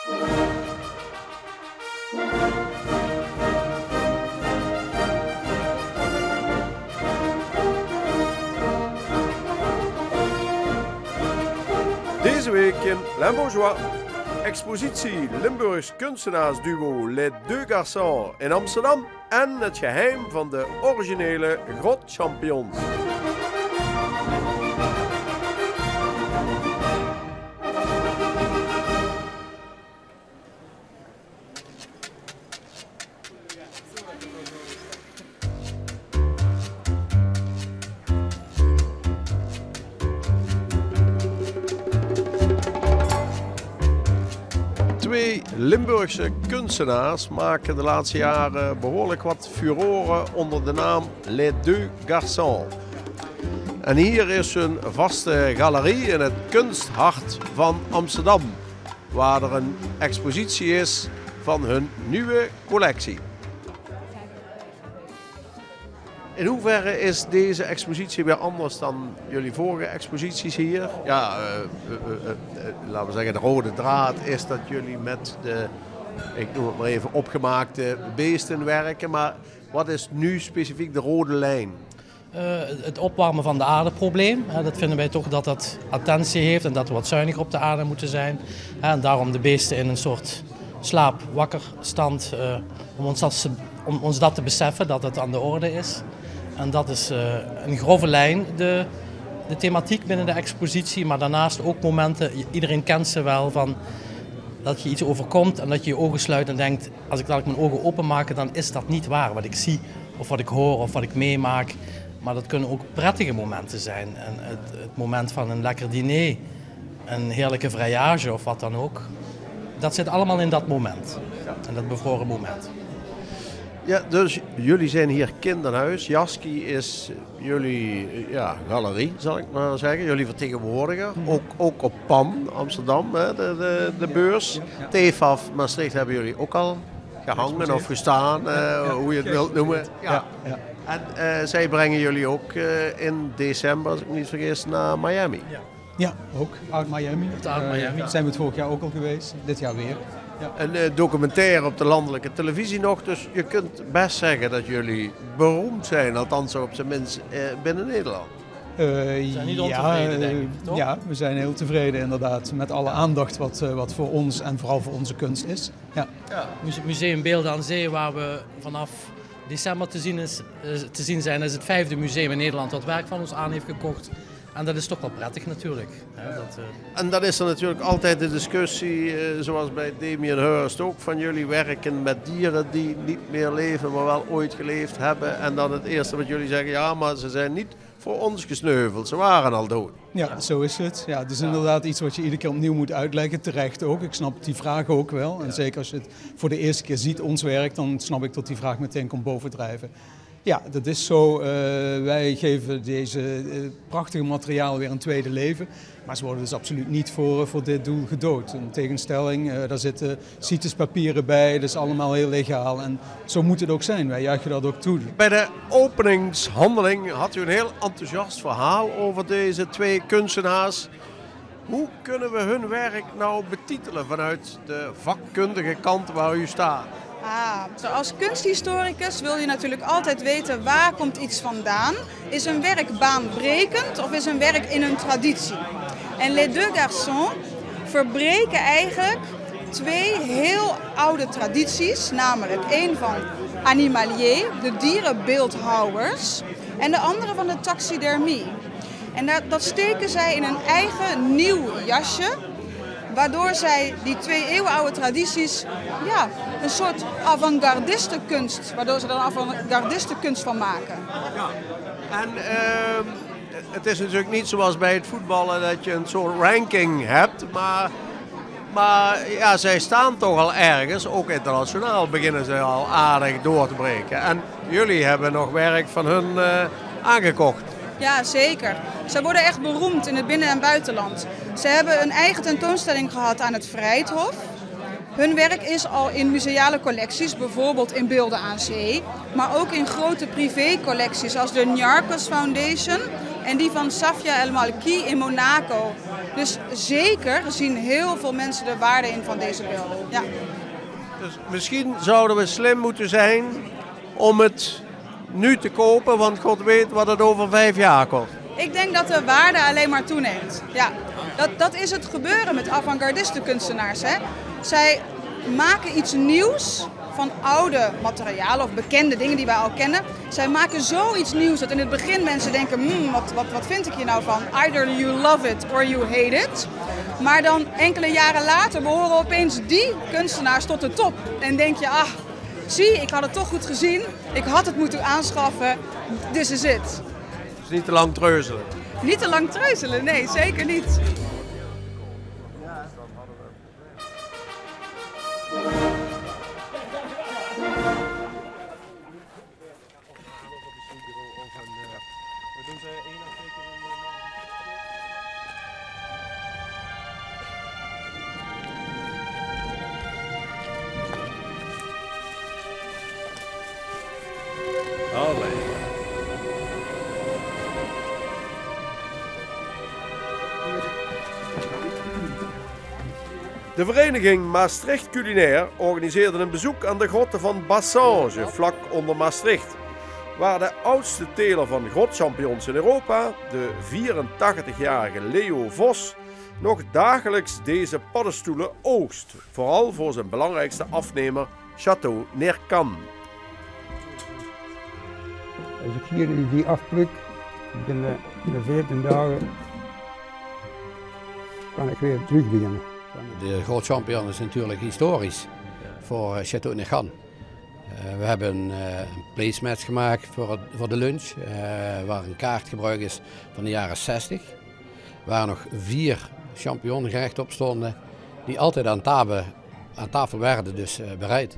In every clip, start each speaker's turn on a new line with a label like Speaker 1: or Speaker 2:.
Speaker 1: Deze week in Limbourgeois. Expositie Limburgs kunstenaarsduo Les Deux Garçons in Amsterdam en het geheim van de originele Grotte Champignons. Twee Limburgse kunstenaars maken de laatste jaren behoorlijk wat furoren onder de naam Les Deux Garçons. En hier is hun vaste galerie in het kunsthart van Amsterdam, waar er een expositie is van hun nieuwe collectie. In hoeverre is deze expositie weer anders dan jullie vorige exposities hier? Ja, laten we zeggen, de rode draad is dat jullie met de, ik noem het maar even, opgemaakte beesten werken. Maar wat is nu specifiek de rode lijn?
Speaker 2: Het opwarmen van de aardeprobleem. Dat vinden wij toch dat dat attentie heeft en dat we wat zuiniger op de aarde moeten zijn. En daarom de beesten in een soort slaap-wakker stand om ons dat te beseffen dat het aan de orde is. En dat is een grove lijn, de thematiek binnen de expositie, maar daarnaast ook momenten, iedereen kent ze wel, van dat je iets overkomt en dat je je ogen sluit en denkt, als ik dadelijk mijn ogen openmaak, dan is dat niet waar wat ik zie of wat ik hoor of wat ik meemaak. Maar dat kunnen ook prettige momenten zijn. En het moment van een lekker diner, een heerlijke vrijage of wat dan ook, dat zit allemaal in dat moment, in dat bevroren moment.
Speaker 1: Ja, dus jullie zijn hier kinderhuis. Jaski is jullie galerie, zal ik maar zeggen. Jullie vertegenwoordiger. Ook op PAM, Amsterdam, hè, de beurs. TEFAF Maastricht hebben jullie ook al gehangen of gestaan, hoe je het wilt noemen. Ja. En zij brengen jullie ook in december, als ik me niet vergis, naar Miami.
Speaker 3: Ja, ook. Art Miami. Zijn we het vorig jaar ook al geweest. Dit jaar weer. Ja.
Speaker 1: Een documentaire op de landelijke televisie nog. Dus je kunt best zeggen dat jullie beroemd zijn. Althans op zijn minst binnen Nederland.
Speaker 2: We zijn niet ontevreden, denk ik, toch?
Speaker 3: Ja, we zijn heel tevreden inderdaad. Met alle aandacht wat voor ons en vooral voor onze kunst is. Ja.
Speaker 2: Museum Beelden aan Zee, waar we vanaf december te zien zijn. Dat is het 5e museum in Nederland dat werk van ons aan heeft gekocht. En dat is toch wel prettig natuurlijk.
Speaker 1: En dan is er natuurlijk altijd de discussie, zoals bij Damien Hirst ook, van jullie werken met dieren die niet meer leven, maar wel ooit geleefd hebben. En dan het eerste wat jullie zeggen, ja, maar ze zijn niet voor ons gesneuveld, ze waren al dood.
Speaker 3: Ja, zo is het. Ja, het is inderdaad iets wat je iedere keer opnieuw moet uitleggen, terecht ook. Ik snap die vraag ook wel. En zeker als je het voor de eerste keer ziet, ons werk, dan snap ik dat die vraag meteen komt bovendrijven. Ja, dat is zo. Wij geven deze prachtige materialen weer een tweede leven. Maar ze worden dus absoluut niet voor dit doel gedood. In tegenstelling, daar zitten CITES-papieren bij. Dat is allemaal heel legaal. En zo moet het ook zijn. Wij juichen dat ook toe.
Speaker 1: Bij de openingshandeling had u een heel enthousiast verhaal over deze twee kunstenaars. Hoe kunnen we hun werk nou betitelen vanuit de vakkundige kant waar u staat?
Speaker 4: Als kunsthistoricus wil je natuurlijk altijd weten waar komt iets vandaan. Is een werk baanbrekend of is een werk in een traditie? En Les Deux Garçons verbreken eigenlijk twee heel oude tradities. Namelijk één van animalier, de dierenbeeldhouwers, en de andere van de taxidermie. En dat steken zij in een eigen nieuw jasje. Waardoor zij die 2 eeuwenoude tradities, een soort avant-gardiste kunst, waardoor ze er een avant-gardiste kunst van maken.
Speaker 1: Ja. En het is natuurlijk niet zoals bij het voetballen dat je een soort ranking hebt, maar ja, zij staan toch al ergens, ook internationaal beginnen ze al aardig door te breken. En jullie hebben nog werk van hun aangekocht.
Speaker 4: Ja, zeker. Ze worden echt beroemd in het binnen- en buitenland. Ze hebben een eigen tentoonstelling gehad aan het Vrijthof. Hun werk is al in museale collecties, bijvoorbeeld in Beelden aan Zee, maar ook in grote privécollecties als de Nyarkos Foundation en die van Safia El Malki in Monaco Dus zeker zien heel veel mensen de waarde in van deze beelden. Ja.
Speaker 1: Dus misschien zouden we slim moeten zijn om het nu te kopen, want God weet wat het over 5 jaar kost.
Speaker 4: Ik denk dat de waarde alleen maar toeneemt. Ja, dat is het gebeuren met avant-gardiste kunstenaars. Hè. Zij maken iets nieuws van oude materialen of bekende dingen die wij al kennen. Zij maken zoiets nieuws dat in het begin mensen denken, wat vind ik hier nou van? Either you love it or you hate it. Maar dan enkele jaren later behoren opeens die kunstenaars tot de top. En denk je, zie, ik had het toch goed gezien. Ik had het moeten aanschaffen. This is it.
Speaker 1: Dus niet te lang treuzelen.
Speaker 4: Niet te lang treuzelen, nee, zeker niet.
Speaker 1: De vereniging Maastricht Culinair organiseerde een bezoek aan de grotten van Bassange, vlak onder Maastricht, waar de oudste teler van grotchampignons in Europa, de 84-jarige Leo Vos, nog dagelijks deze paddenstoelen oogst, vooral voor zijn belangrijkste afnemer Château Nercan.
Speaker 5: Als ik hier die afpluk, binnen 14 dagen kan ik weer terug beginnen.
Speaker 6: De grootchampignon is natuurlijk historisch voor Château Nercan. We hebben een placematch gemaakt voor de lunch, waar een kaartgebruik is van de jaren 60. Waar nog 4 champignongerechten op stonden, die altijd aan tafel werden bereid.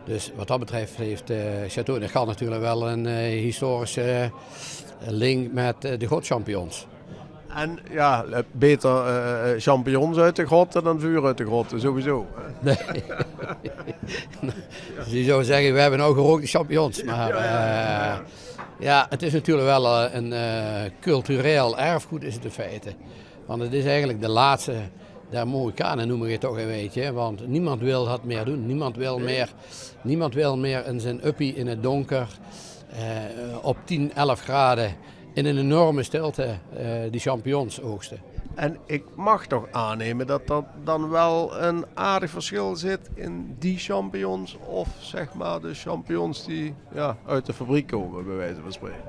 Speaker 6: Dus wat dat betreft heeft Château Nercan natuurlijk wel een historische link met de grotchampignons.
Speaker 1: En ja, beter champignons uit de grotten dan vuur uit de grotten, sowieso.
Speaker 6: Nee. Dus je zou zeggen, we hebben nou gerookte champignons. Maar ja, het is natuurlijk wel een cultureel erfgoed is het in feite. Want het is eigenlijk de laatste der Mohikanen, noem ik het toch een beetje. Want niemand wil dat meer doen. Niemand wil meer in zijn uppie in het donker op 10, 11 graden in een enorme stilte die champignons oogsten.
Speaker 1: En ik mag toch aannemen dat er dan wel een aardig verschil zit in die champignons of zeg maar de champignons die uit de fabriek komen, bij wijze van spreken.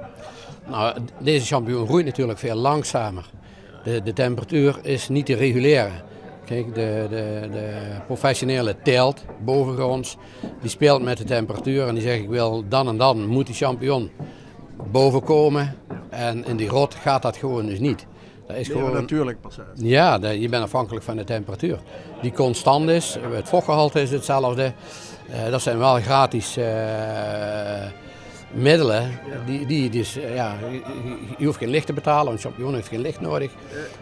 Speaker 6: Nou, deze champignon groeit natuurlijk veel langzamer. De temperatuur is niet te reguleren. Kijk, de professionele teelt bovengronds, die speelt met de temperatuur en die zegt ik wil dan en dan moet die champignon boven komen. En in die grot gaat dat gewoon dus niet. Dat is gewoon
Speaker 1: natuurlijk proces.
Speaker 6: Ja, je bent afhankelijk van de temperatuur. Die constant is, het vochtgehalte is hetzelfde. Dat zijn wel gratis middelen. Je hoeft geen licht te betalen, want een champignon heeft geen licht nodig.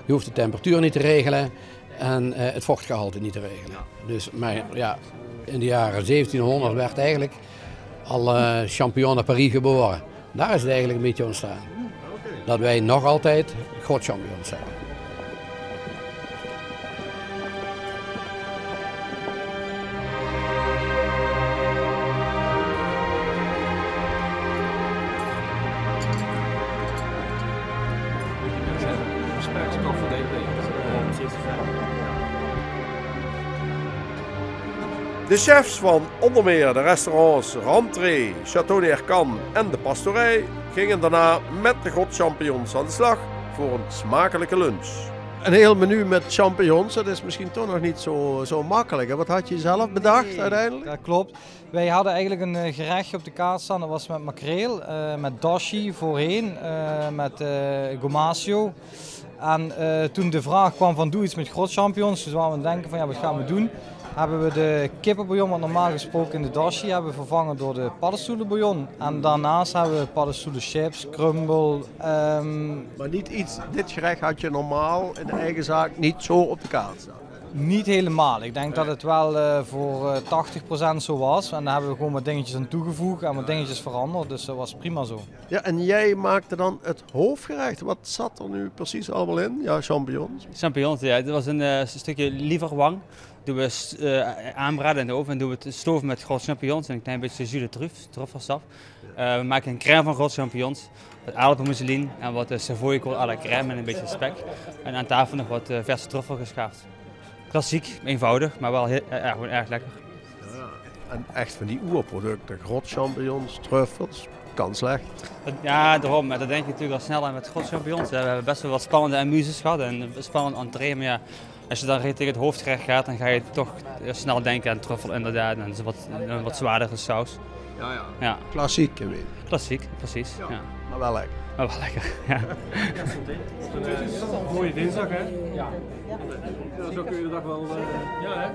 Speaker 6: Je hoeft de temperatuur niet te regelen en het vochtgehalte niet te regelen. Dus, maar ja, in de jaren 1700 werd eigenlijk al champignon à Paris geboren. Daar is het eigenlijk een beetje ontstaan. Dat wij nog altijd grotchampignons zijn.
Speaker 1: De chefs van onder meer de restaurants Rentrée, Château Nercan en de Pastorij gingen daarna met de grotchampignons aan de slag voor een smakelijke lunch. Een heel menu met champignons, dat is misschien toch nog niet zo makkelijk. Hè? Wat had je zelf bedacht uiteindelijk?
Speaker 7: Dat klopt. Wij hadden eigenlijk een gerechtje op de kaart staan, dat was met makreel, met dashi voorheen, met gomasio. En toen de vraag kwam van doe iets met grotchampignons, dus waren we aan het denken van wat gaan we doen? Hebben we de kippenbouillon, wat normaal gesproken in de dashi, hebben we vervangen door de paddenstoelenbouillon. En daarnaast hebben we paddenstoelen chips, crumble.
Speaker 1: Maar niet dit gerecht had je normaal in de eigen zaak niet zo op de kaart staan.
Speaker 7: Niet helemaal. Ik denk dat het wel voor 80% zo was. En daar hebben we gewoon wat dingetjes aan toegevoegd en wat dingetjes veranderd. Dus dat was prima zo.
Speaker 1: Ja, en jij maakte dan het hoofdgerecht. Wat zat er nu precies allemaal in? Ja, champignons.
Speaker 8: Champignons, ja. Dit was een stukje lieverwang. Doen we aanbraden in de oven en doen we het stoven met grote champignons en een klein beetje jus de truffelsap. We maken een crème van grote champignons, wat aardappelmousseline en wat savoyekool à la crème en een beetje spek. En aan tafel nog wat verse truffel geschaafd. Klassiek, eenvoudig, maar wel gewoon erg lekker.
Speaker 1: Ja, en echt van die oerproducten, grote champignons, truffels, kan slecht.
Speaker 8: Ja, daarom. Maar dat denk je natuurlijk al snel aan met grote champignons. We hebben best wel wat spannende amuses gehad en een spannende entree, maar ja. Als je dan richting het hoofdgerecht gaat, dan ga je toch snel denken aan truffel inderdaad en een wat zwaardere saus. Ja.
Speaker 1: Klassiek, weet je.
Speaker 8: Klassiek, precies. Ja.
Speaker 1: Maar wel lekker.
Speaker 8: Maar wel lekker, ja.
Speaker 9: Een mooie dinsdag, hè? Ja. Zo kun je de dag wel... Ja, hè?